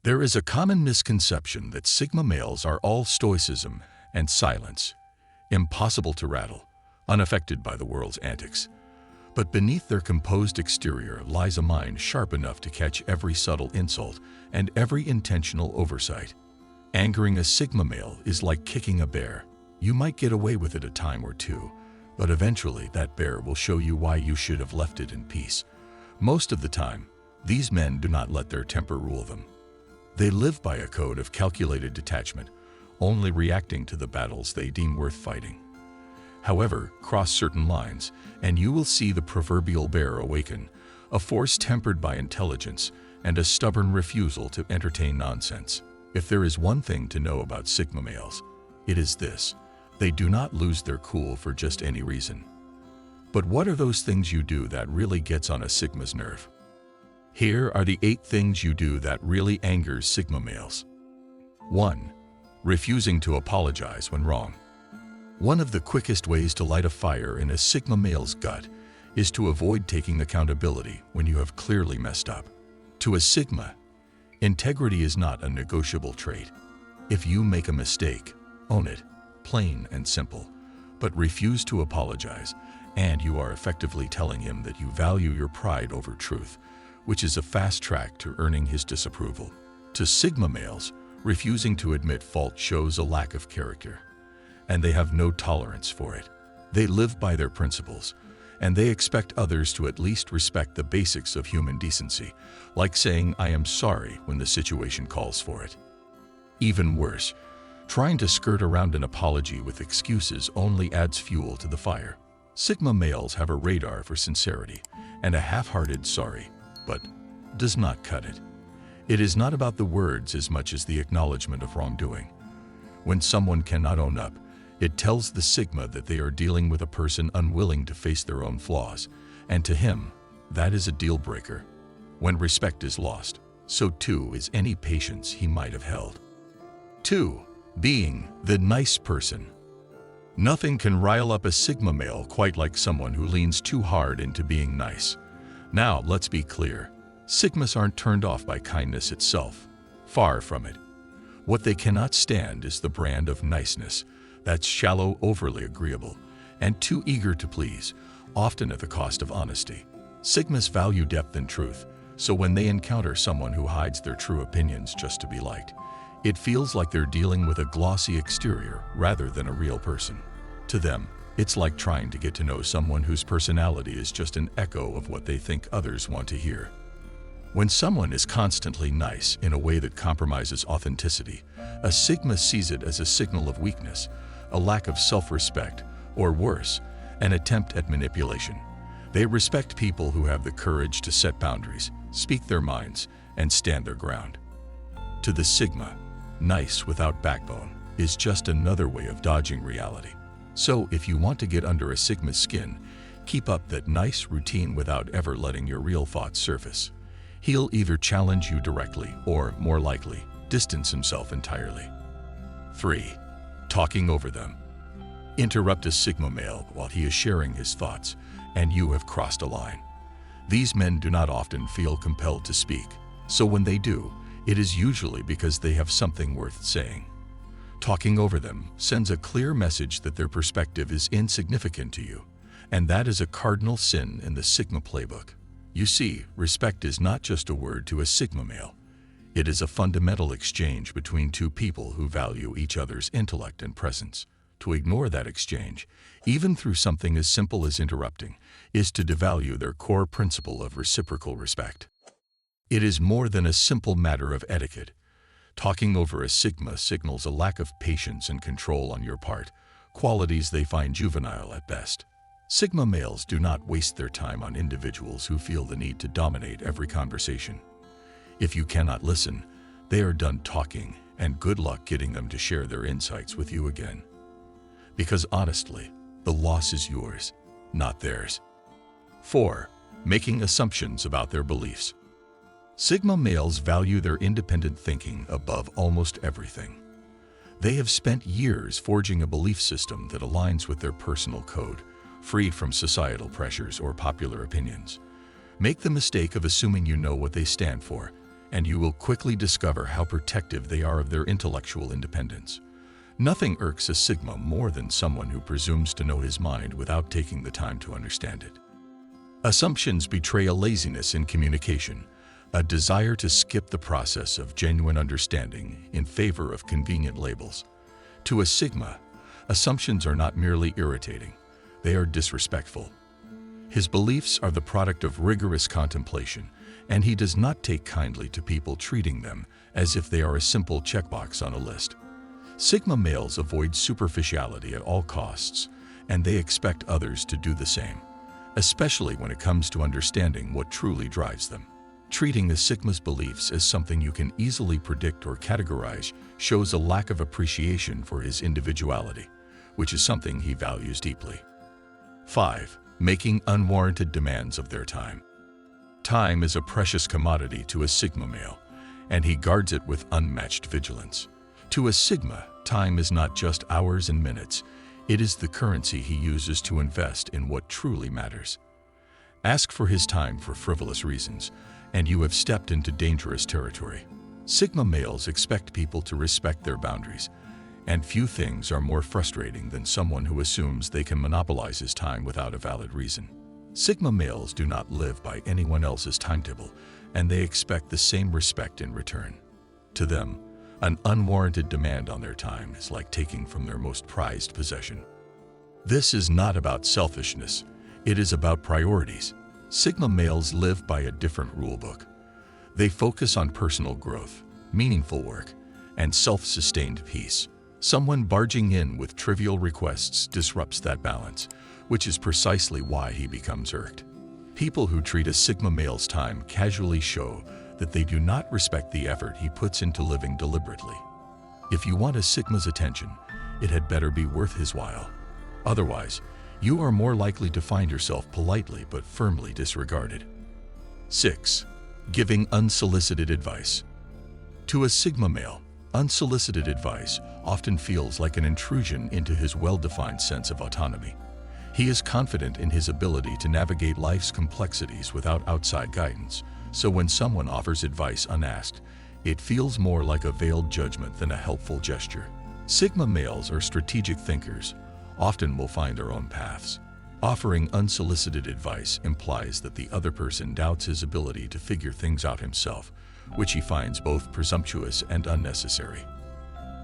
There is a common misconception that Sigma males are all stoicism and silence, impossible to rattle, unaffected by the world's antics. But beneath their composed exterior lies a mind sharp enough to catch every subtle insult and every intentional oversight. Angering a Sigma male is like kicking a bear. You might get away with it a time or two, but eventually that bear will show you why you should have left it in peace. Most of the time, these men do not let their temper rule them. They live by a code of calculated detachment, only reacting to the battles they deem worth fighting. However, cross certain lines, and you will see the proverbial bear awaken, a force tempered by intelligence and a stubborn refusal to entertain nonsense. If there is one thing to know about Sigma males, it is this: they do not lose their cool for just any reason. But what are those things you do that really gets on a Sigma's nerve? Here are the 8 things you do that really angers Sigma males. 1. Refusing to apologize when wrong. One of the quickest ways to light a fire in a Sigma male's gut is to avoid taking accountability when you have clearly messed up. To a Sigma, integrity is not a negotiable trait. If you make a mistake, own it, plain and simple, but refuse to apologize, and you are effectively telling him that you value your pride over truth, which is a fast track to earning his disapproval. To Sigma males, refusing to admit fault shows a lack of character, and they have no tolerance for it. They live by their principles, and they expect others to at least respect the basics of human decency, like saying "I am sorry" when the situation calls for it. Even worse, trying to skirt around an apology with excuses only adds fuel to the fire. Sigma males have a radar for sincerity, and a half-hearted sorry, but does not cut it. It is not about the words as much as the acknowledgement of wrongdoing. When someone cannot own up, it tells the Sigma that they are dealing with a person unwilling to face their own flaws, and to him, that is a deal breaker. When respect is lost, so too is any patience he might have held. 2. Being the nice person. Nothing can rile up a Sigma male quite like someone who leans too hard into being nice. Now, let's be clear. Sigmas aren't turned off by kindness itself. Far from it. What they cannot stand is the brand of niceness that's shallow, overly agreeable, and too eager to please, often at the cost of honesty. Sigmas value depth and truth, so when they encounter someone who hides their true opinions just to be liked, it feels like they're dealing with a glossy exterior rather than a real person. To them, it's like trying to get to know someone whose personality is just an echo of what they think others want to hear. When someone is constantly nice in a way that compromises authenticity, a Sigma sees it as a signal of weakness, a lack of self-respect, or worse, an attempt at manipulation. They respect people who have the courage to set boundaries, speak their minds, and stand their ground. To the Sigma, nice without backbone is just another way of dodging reality. So if you want to get under a Sigma's skin, keep up that nice routine without ever letting your real thoughts surface. He'll either challenge you directly or, more likely, distance himself entirely. 3. Talking over them. Interrupt a Sigma male while he is sharing his thoughts, and you have crossed a line. These men do not often feel compelled to speak, so when they do, it is usually because they have something worth saying. Talking over them sends a clear message that their perspective is insignificant to you, and that is a cardinal sin in the Sigma playbook. You see, respect is not just a word to a Sigma male. It is a fundamental exchange between two people who value each other's intellect and presence. To ignore that exchange, even through something as simple as interrupting, is to devalue their core principle of reciprocal respect. It is more than a simple matter of etiquette. Talking over a Sigma signals a lack of patience and control on your part, qualities they find juvenile at best. Sigma males do not waste their time on individuals who feel the need to dominate every conversation. If you cannot listen, they are done talking, and good luck getting them to share their insights with you again. Because honestly, the loss is yours, not theirs. 4. Making assumptions about their beliefs. Sigma males value their independent thinking above almost everything. They have spent years forging a belief system that aligns with their personal code, free from societal pressures or popular opinions. Make the mistake of assuming you know what they stand for, and you will quickly discover how protective they are of their intellectual independence. Nothing irks a Sigma more than someone who presumes to know his mind without taking the time to understand it. Assumptions betray a laziness in communication, a desire to skip the process of genuine understanding in favor of convenient labels. To a Sigma, assumptions are not merely irritating, they are disrespectful. His beliefs are the product of rigorous contemplation, and he does not take kindly to people treating them as if they are a simple checkbox on a list. Sigma males avoid superficiality at all costs, and they expect others to do the same, especially when it comes to understanding what truly drives them. Treating a Sigma's beliefs as something you can easily predict or categorize shows a lack of appreciation for his individuality, which is something he values deeply. 5. Making unwarranted demands of their time. Time is a precious commodity to a Sigma male, and he guards it with unmatched vigilance. To a Sigma, time is not just hours and minutes, it is the currency he uses to invest in what truly matters. Ask for his time for frivolous reasons, and you have stepped into dangerous territory. Sigma males expect people to respect their boundaries, and few things are more frustrating than someone who assumes they can monopolize his time without a valid reason. Sigma males do not live by anyone else's timetable, and they expect the same respect in return. To them, an unwarranted demand on their time is like taking from their most prized possession. This is not about selfishness, it is about priorities. Sigma males live by a different rulebook. They focus on personal growth, meaningful work, and self-sustained peace. Someone barging in with trivial requests disrupts that balance, which is precisely why he becomes irked. People who treat a Sigma male's time casually show that they do not respect the effort he puts into living deliberately. If you want a Sigma's attention, it had better be worth his while. Otherwise, you are more likely to find yourself politely but firmly disregarded. 6. Giving unsolicited advice. To a Sigma male, unsolicited advice often feels like an intrusion into his well-defined sense of autonomy. He is confident in his ability to navigate life's complexities without outside guidance, so when someone offers advice unasked, it feels more like a veiled judgment than a helpful gesture. Sigma males are strategic thinkers, often will find their own paths. Offering unsolicited advice implies that the other person doubts his ability to figure things out himself, which he finds both presumptuous and unnecessary.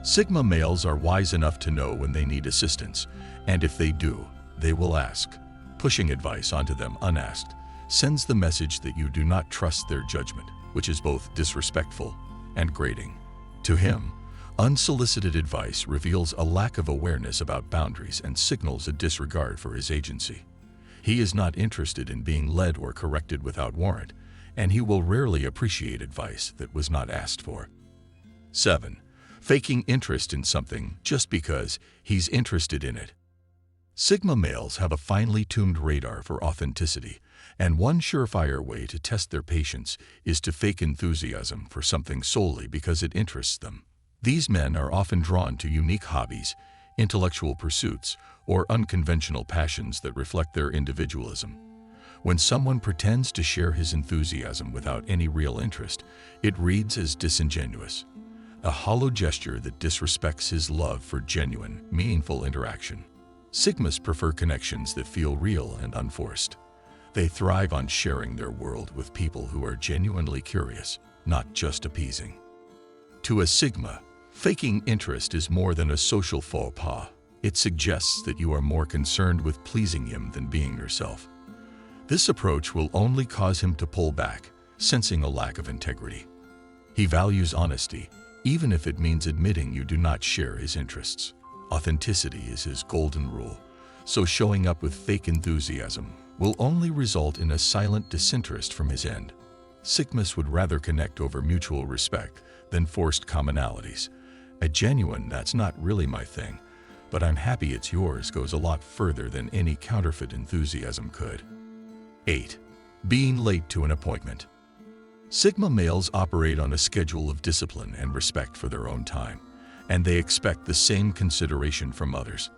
Sigma males are wise enough to know when they need assistance, and if they do, they will ask. Pushing advice onto them unasked sends the message that you do not trust their judgment, which is both disrespectful and grating. To him, unsolicited advice reveals a lack of awareness about boundaries and signals a disregard for his agency. He is not interested in being led or corrected without warrant, and he will rarely appreciate advice that was not asked for. 7. Faking interest in something just because he's interested in it. Sigma males have a finely tuned radar for authenticity, and one surefire way to test their patience is to fake enthusiasm for something solely because it interests them. These men are often drawn to unique hobbies, intellectual pursuits, or unconventional passions that reflect their individualism. When someone pretends to share his enthusiasm without any real interest, it reads as disingenuous, a hollow gesture that disrespects his love for genuine, meaningful interaction. Sigmas prefer connections that feel real and unforced. They thrive on sharing their world with people who are genuinely curious, not just appeasing. To a Sigma, faking interest is more than a social faux pas. It suggests that you are more concerned with pleasing him than being yourself. This approach will only cause him to pull back, sensing a lack of integrity. He values honesty, even if it means admitting you do not share his interests. Authenticity is his golden rule, so showing up with fake enthusiasm will only result in a silent disinterest from his end. Sigmas would rather connect over mutual respect than forced commonalities. A genuine "that's not really my thing, but I'm happy it's yours" goes a lot further than any counterfeit enthusiasm could. 8. Being late to an appointment. Sigma males operate on a schedule of discipline and respect for their own time, and they expect the same consideration from others.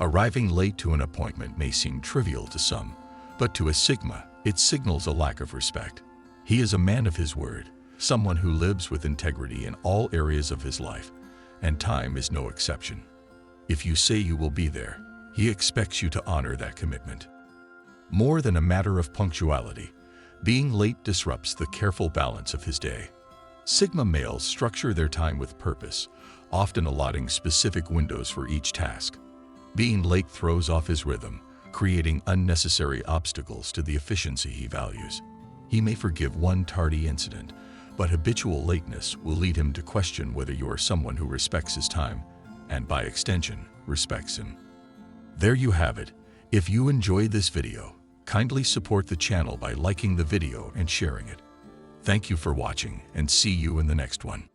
Arriving late to an appointment may seem trivial to some, but to a Sigma, it signals a lack of respect. He is a man of his word, someone who lives with integrity in all areas of his life, and time is no exception. If you say you will be there, he expects you to honor that commitment. More than a matter of punctuality, being late disrupts the careful balance of his day. Sigma males structure their time with purpose, often allotting specific windows for each task. Being late throws off his rhythm, creating unnecessary obstacles to the efficiency he values. He may forgive one tardy incident, but habitual lateness will lead him to question whether you are someone who respects his time, and by extension, respects him. There you have it. If you enjoyed this video, kindly support the channel by liking the video and sharing it. Thank you for watching, and see you in the next one.